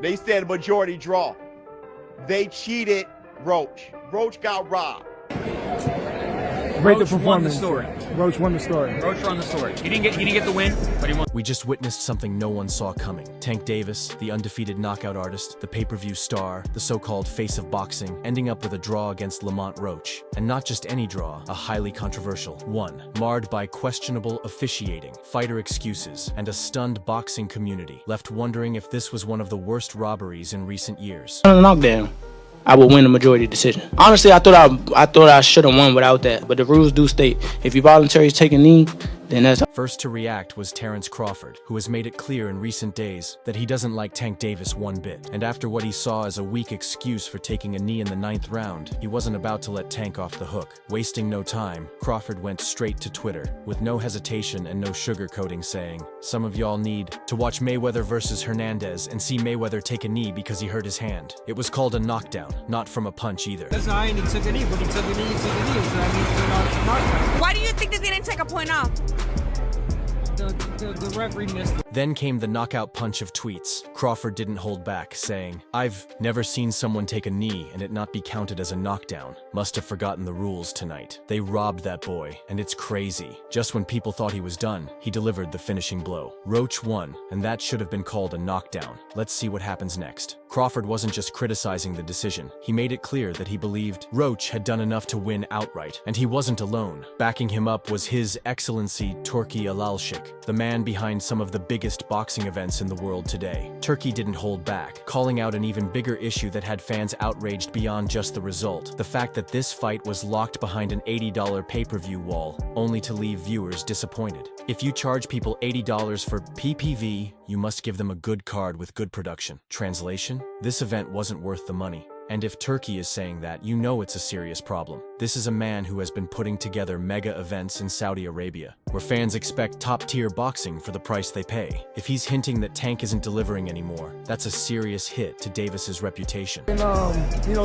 They said majority draw. They cheated Roach. Roach got robbed. Rate the performance. Roach won the story. Roach won the story. He didn't get the win, but he won. We just witnessed something no one saw coming. Tank Davis, the undefeated knockout artist, the pay-per-view star, the so-called face of boxing, ending up with a draw against Lamont Roach. And not just any draw, a highly controversial one, marred by questionable officiating, fighter excuses, and a stunned boxing community, left wondering if this was one of the worst robberies in recent years. On a knockdown, I would win a majority decision. Honestly, I thought I should have won without that, but the rules do state if you voluntarily take a knee, then that's... First to react was Terrence Crawford, who has made it clear in recent days that he doesn't like Tank Davis one bit. And after what he saw as a weak excuse for taking a knee in the 9th round, he wasn't about to let Tank off the hook. Wasting no time, Crawford went straight to Twitter, with no hesitation and no sugarcoating, saying, "Some of y'all need to watch Mayweather versus Hernandez and see Mayweather take a knee because he hurt his hand. It was called a knockdown, not from a punch either." That's why he took a knee, but he took a knee, he took a knee. So that means it's not a knockdown. Why do you think that they didn't take a point off? The referee missed it. Then came the knockout punch of tweets. Crawford didn't hold back, saying, "I've never seen someone take a knee and it not be counted as a knockdown. Must have forgotten the rules tonight. They robbed that boy, and it's crazy. Just when people thought he was done, he delivered the finishing blow. Roach won, and that should have been called a knockdown. Let's see what happens next." Crawford wasn't just criticizing the decision. He made it clear that he believed Roach had done enough to win outright, and he wasn't alone. Backing him up was His Excellency Turki Alalshik, the man behind some of the biggest boxing events in the world today. Turki didn't hold back, calling out an even bigger issue that had fans outraged beyond just the result: the fact that this fight was locked behind an $80 pay-per-view wall, only to leave viewers disappointed. If you charge people $80 for PPV, you must give them a good card with good production. Translation? This event wasn't worth the money. And if Turkey is saying that, you know it's a serious problem. This is a man who has been putting together mega events in Saudi Arabia, where fans expect top-tier boxing for the price they pay. If he's hinting that Tank isn't delivering anymore, that's a serious hit to Davis's reputation. And,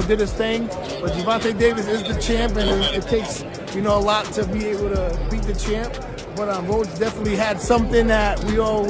did his thing, but Gervonta Davis is the champ, and it takes, a lot to be able to beat the champ. But Roach definitely had something that we all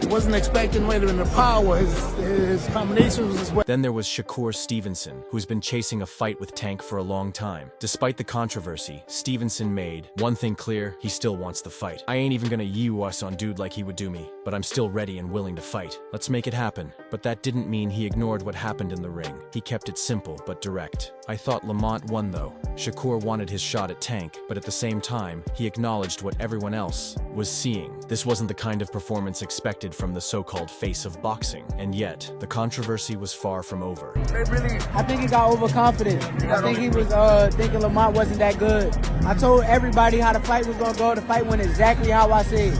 wasn't expecting later in the power. His combinations was well. Then there was Shakur Stevenson, who's been chasing a fight with Tank for a long time. Despite the controversy, Stevenson made one thing clear: he still wants the fight. "I ain't even gonna us on dude like he would do me, but I'm still ready and willing to fight. Let's make it happen." But that didn't mean he ignored what happened in the ring. He kept it simple but direct. "I thought Lamont won though." Shakur wanted his shot at Tank, but at the same time, he acknowledged what everyone else was seeing. This wasn't the kind of performance expected from the so-called face of boxing. And yet, the controversy was far from over. I think he got overconfident. I think he was thinking Lamont wasn't that good. I told everybody how the fight was going to go. The fight went exactly how I said.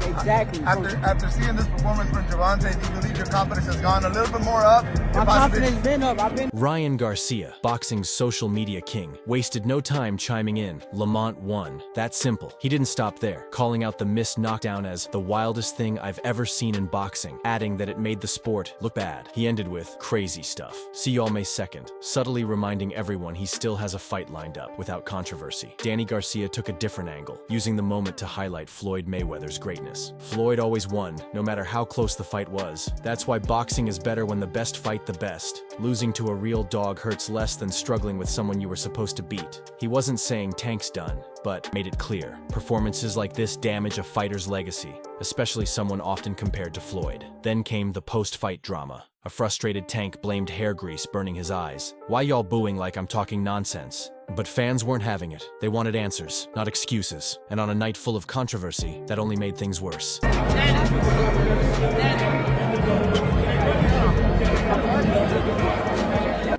Exactly. After seeing this performance from Gervonta, do you believe your confidence has gone a little bit more up? My confidence been up. Ryan Garcia, boxing's social media king, wasted no time chiming in. Lamont won. That simple. He didn't stop there, calling out the missed knockdown as the wildest thing I've ever seen in boxing, adding that it made the sport look bad. He ended with crazy stuff. See y'all May 2nd, subtly reminding everyone he still has a fight lined up without controversy. Danny Garcia took a different angle, using the moment to highlight Floyd Mayweather's greatness. Floyd always won, no matter how close the fight was. That's why boxing is better when the best fight the best. Losing to a real dog hurts less than struggling with someone you were supposed to beat. He wasn't saying Tank's done, but made it clear. Performances like this damage a fighter's legacy, especially someone often compared to Floyd. Then came the post-fight drama. A frustrated Tank blamed hair grease burning his eyes. "Why y'all booing like I'm talking nonsense?" But fans weren't having it. They wanted answers, not excuses. And on a night full of controversy, that only made things worse.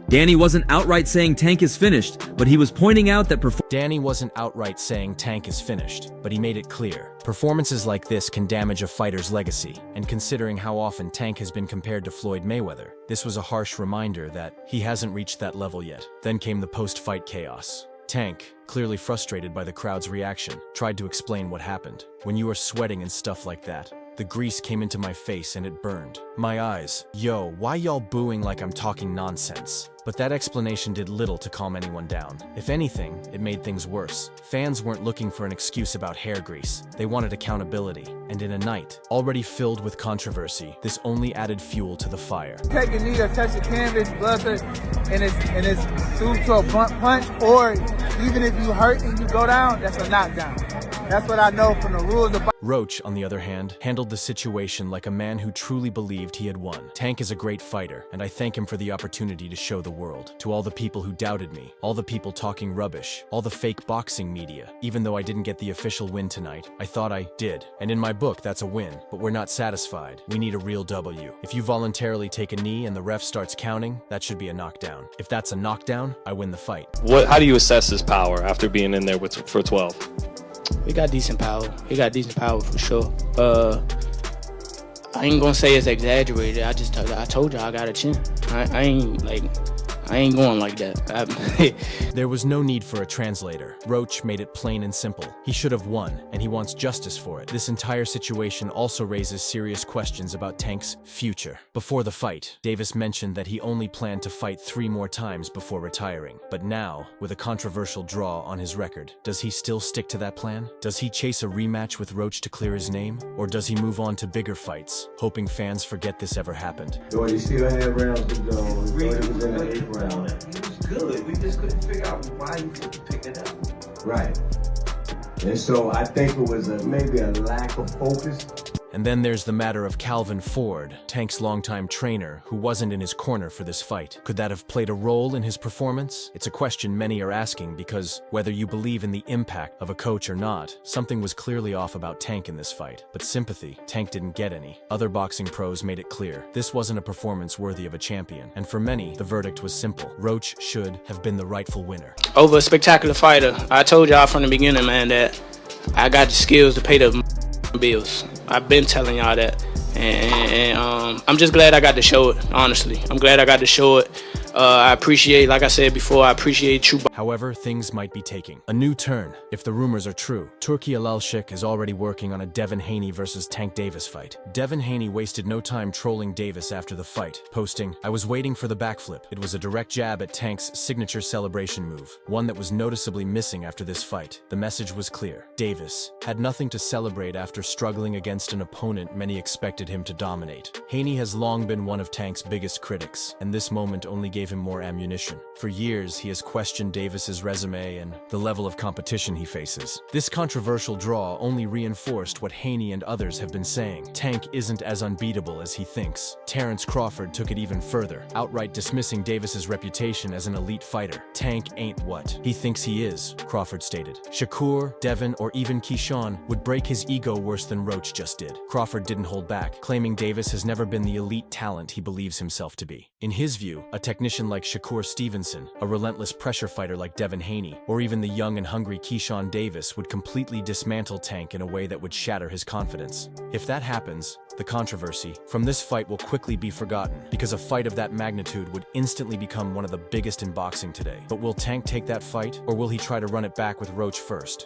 Danny wasn't outright saying Tank is finished, but he was pointing out that Danny wasn't outright saying Tank is finished, but he made it clear. Performances like this can damage a fighter's legacy, and considering how often Tank has been compared to Floyd Mayweather, this was a harsh reminder that he hasn't reached that level yet. Then came the post-fight chaos. Tank, clearly frustrated by the crowd's reaction, tried to explain what happened. "When you are sweating and stuff like that, The grease came into my face and it burned. My eyes. Yo, why y'all booing like I'm talking nonsense? But that explanation did little to calm anyone down. If anything, it made things worse. Fans weren't looking for an excuse about hair grease. They wanted accountability. And in a night already filled with controversy, this only added fuel to the fire. Take a knee or touch the canvas, blood, and it's through to a punch, or even if you hurt and you go down, that's a knockdown. That's what I know from the rules of. Roach, on the other hand, handled the situation like a man who truly believed he had won. Tank is a great fighter, and I thank him for the opportunity to show the world. To all the people who doubted me, all the people talking rubbish, all the fake boxing media, even though I didn't get the official win tonight, I thought I did. And in my book, that's a win. But we're not satisfied. We need a real W. If you voluntarily take a knee and the ref starts counting, that should be a knockdown. If that's a knockdown, I win the fight. How do you assess his power after being in there for 12? He got decent power. He got decent power for sure. I ain't gonna say it's exaggerated. I told you I got a chin. I ain't going like that. There was no need for a translator. Roach made it plain and simple. He should have won, and he wants justice for it. This entire situation also raises serious questions about Tank's future. Before the fight, Davis mentioned that he only planned to fight 3 more times before retiring. But now, with a controversial draw on his record, does he still stick to that plan? Does he chase a rematch with Roach to clear his name? Or does he move on to bigger fights, hoping fans forget this ever happened? He still had rounds to go. He was in the 8th round. He was good. We just couldn't figure out why he couldn't pick it up. Right. And so I think it was maybe a lack of focus. And then there's the matter of Calvin Ford, Tank's longtime trainer, who wasn't in his corner for this fight. Could that have played a role in his performance? It's a question many are asking because, whether you believe in the impact of a coach or not, something was clearly off about Tank in this fight. But sympathy, Tank didn't get any. Other boxing pros made it clear this wasn't a performance worthy of a champion. And for many, the verdict was simple. Roach should have been the rightful winner. Over a spectacular fighter. I told y'all from the beginning, man, that I got the skills to pay the bills. I've been telling y'all that, and I'm just glad I got to show it. Honestly, I'm glad I got to show it. I appreciate, like I said before, I appreciate you. However, things might be taking a new turn. If the rumors are true, Turki Alalshik is already working on a Devin Haney versus Tank Davis fight. Devin Haney wasted no time trolling Davis after the fight, posting, "I was waiting for the backflip. It was a direct jab at Tank's signature celebration move, one that was noticeably missing after this fight." The message was clear. Davis had nothing to celebrate after struggling against an opponent many expected him to dominate. Haney has long been one of Tank's biggest critics, and this moment only gave him more ammunition. For years, he has questioned Davis's resume and the level of competition he faces. This controversial draw only reinforced what Haney and others have been saying. Tank isn't as unbeatable as he thinks. Terrence Crawford took it even further, outright dismissing Davis's reputation as an elite fighter. Tank ain't what he thinks he is, Crawford stated. Shakur, Devin, or even Keyshawn would break his ego worse than Roach just did. Crawford didn't hold back, claiming Davis has never been the elite talent he believes himself to be. In his view, a technician like Shakur Stevenson, a relentless pressure fighter like Devin Haney, or even the young and hungry Keyshawn Davis would completely dismantle Tank in a way that would shatter his confidence. If that happens, the controversy from this fight will quickly be forgotten, because a fight of that magnitude would instantly become one of the biggest in boxing today. But will Tank take that fight, or will he try to run it back with Roach first?